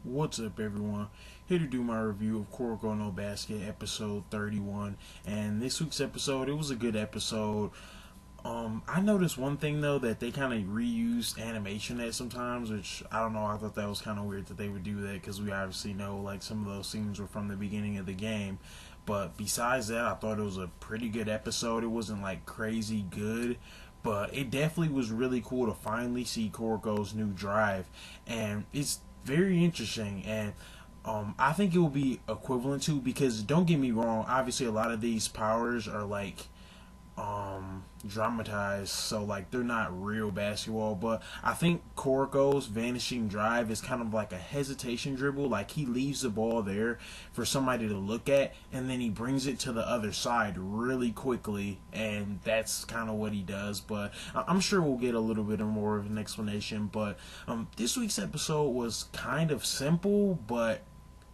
What's up, everyone? Here to do my review of Kuroko no Basket episode 31. And this week's episode, it was a good episode. I noticed one thing though, that they kind of reused animation at sometimes, which I don't know. I thought that was kind of weird that they would do that because we obviously know like some of those scenes were from the beginning of the game. But besides that, I thought it was a pretty good episode. It wasn't like crazy good, but it definitely was really cool to finally see Kuroko's new drive, and it's very interesting. And I think it will be equivalent to, because don't get me wrong, obviously a lot of these powers are like dramatized, so like they're not real basketball. But I think Koroko's vanishing drive is kind of like a hesitation dribble. Like he leaves the ball there for somebody to look at, and then he brings it to the other side really quickly, and that's kind of what he does. But I'm sure we'll get a little bit more of an explanation. But this week's episode was kind of simple but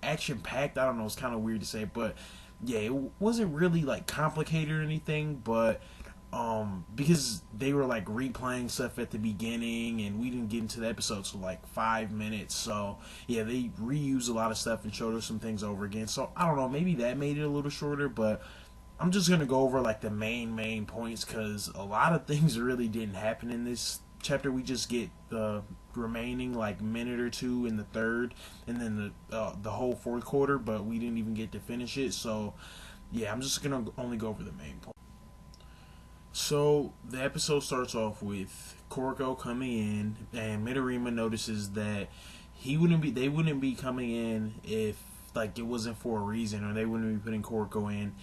action packed. I don't know, it's kind of weird to say, but yeah, it wasn't really like complicated or anything, but because they were like replaying stuff at the beginning and we didn't get into the episode till like 5 minutes, so yeah, they reused a lot of stuff and showed us some things over again. So I don't know, maybe that made it a little shorter, but I'm just gonna go over like the main points because a lot of things really didn't happen in this chapter. We just get the remaining like minute or two in the third, and then the whole fourth quarter, but we didn't even get to finish it. So yeah, I'm just gonna only go over the main point. So the episode starts off with Kuroko coming in, and Midorima notices that they wouldn't be coming in if like it wasn't for a reason, or they wouldn't be putting Kuroko in.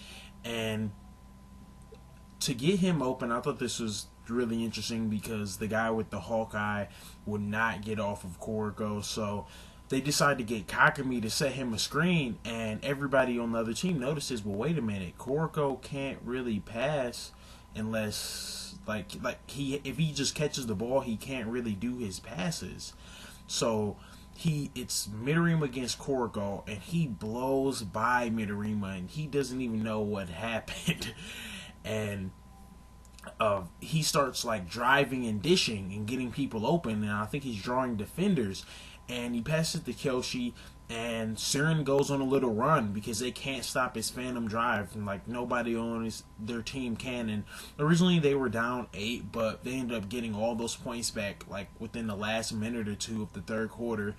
And to get him open, I thought this was really interesting because the guy with the Hawkeye would not get off of Kuroko, so they decide to get Kakami to set him a screen, and everybody on the other team notices, well, wait a minute, Kuroko can't really pass unless if he just catches the ball, he can't really do his passes. So it's Midorima against Kuroko, and he blows by Midorima, and he doesn't even know what happened. And he starts like driving and dishing and getting people open, and I think he's drawing defenders, and he passes to Kyoshi, and Siren goes on a little run because they can't stop his phantom drive, and like nobody on their team can. And originally they were down 8, but they ended up getting all those points back like within the last minute or two of the third quarter.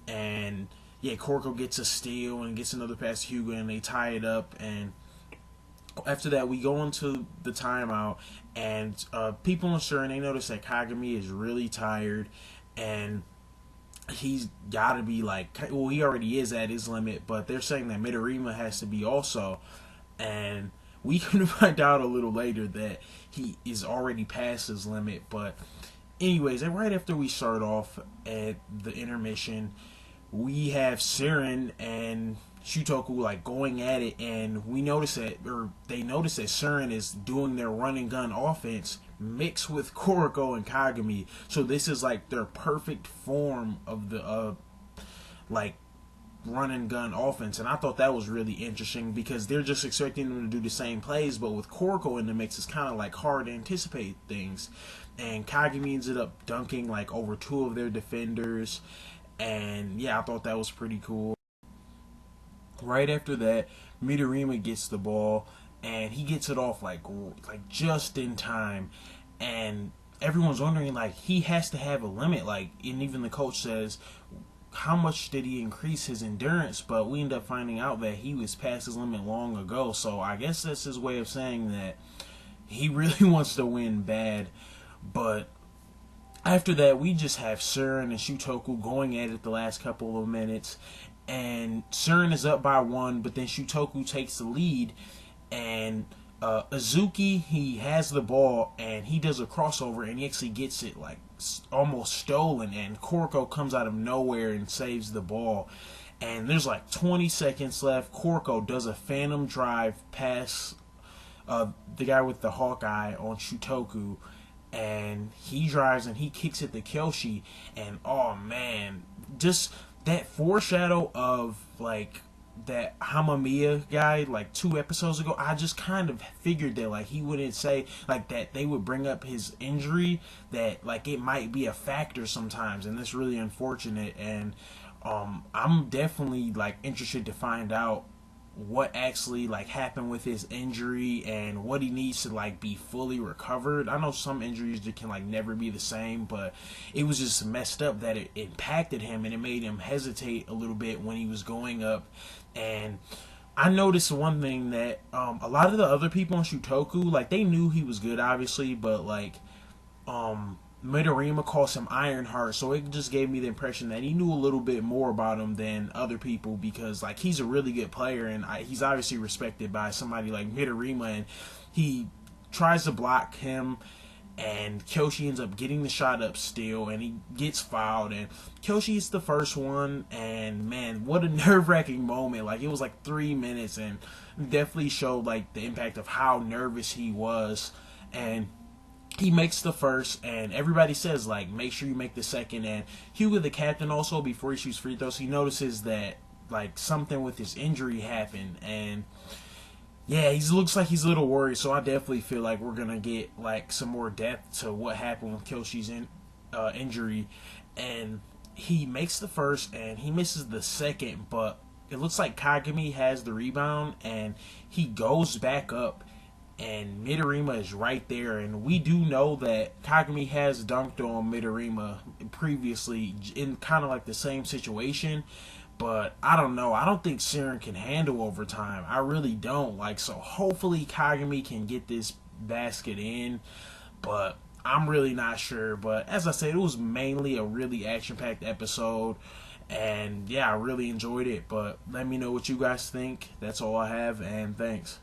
And yeah, Kuroko gets a steal and gets another pass to Hyuga, and they tie it up. And after that, we go into the timeout, and people in Surin, they notice that Kagami is really tired, and he's got to be like, well, he already is at his limit, but they're saying that Midorima has to be also. And we can find out a little later that he is already past his limit. But anyways, and right after we start off at the intermission, we have Siren and Shutoku like going at it, and they notice that Siren is doing their run and gun offense mixed with Kuroko and Kagami. So this is like their perfect form of the like run and gun offense, and I thought that was really interesting because they're just expecting them to do the same plays, but with Kuroko in the mix, it's kind of like hard to anticipate things. And Kagami ended up dunking like over 2 of their defenders, and yeah, I thought that was pretty cool. Right after that, Midorima gets the ball, and he gets it off like just in time, and everyone's wondering like he has to have a limit, like, and even the coach says, how much did he increase his endurance? But we end up finding out that he was past his limit long ago. So I guess that's his way of saying that he really wants to win bad. But after that, we just have Surin and Shutoku going at it the last couple of minutes, and Surin is up by 1, but then Shutoku takes the lead, and Azuki, he has the ball, and he does a crossover, and he actually gets it like almost stolen, and Kuroko comes out of nowhere and saves the ball. And there's like 20 seconds left. Kuroko does a phantom drive past the guy with the Hawkeye on Shutoku, and he drives and he kicks it to Kyoshi, and oh man, just that foreshadow of like that Hamamiya guy like 2 episodes ago. I just kind of figured that like he wouldn't say like that, they would bring up his injury, that like it might be a factor sometimes, and that's really unfortunate. And I'm definitely like interested to find out what actually like happened with his injury and what he needs to like be fully recovered. I know some injuries that can like never be the same, but it was just messed up that it impacted him and it made him hesitate a little bit when he was going up. And I noticed one thing that a lot of the other people on Shutoku, like they knew he was good obviously, but like Midorima calls him Ironheart, so it just gave me the impression that he knew a little bit more about him than other people, because like he's a really good player and he's obviously respected by somebody like Midorima, and he tries to block him and Kyoshi ends up getting the shot up still and he gets fouled and Kyoshi's the first one, and man, what a nerve-wracking moment. Like it was like 3 minutes and definitely showed like the impact of how nervous he was. And he makes the first, and everybody says like make sure you make the second. And Hugo, the captain, also before he shoots free throws, he notices that like something with his injury happened, and yeah, he looks like he's a little worried. So I definitely feel like we're gonna get like some more depth to what happened with Kyoshi's injury. And he makes the first and he misses the second, but it looks like Kagami has the rebound and he goes back up and Midorima is right there, and we do know that Kagami has dunked on Midorima previously in kind of like the same situation, but I don't know. I don't think Siren can handle overtime. I really don't. Like, so hopefully Kagami can get this basket in, but I'm really not sure. But as I said, it was mainly a really action-packed episode, and yeah, I really enjoyed it. But let me know what you guys think. That's all I have, and thanks.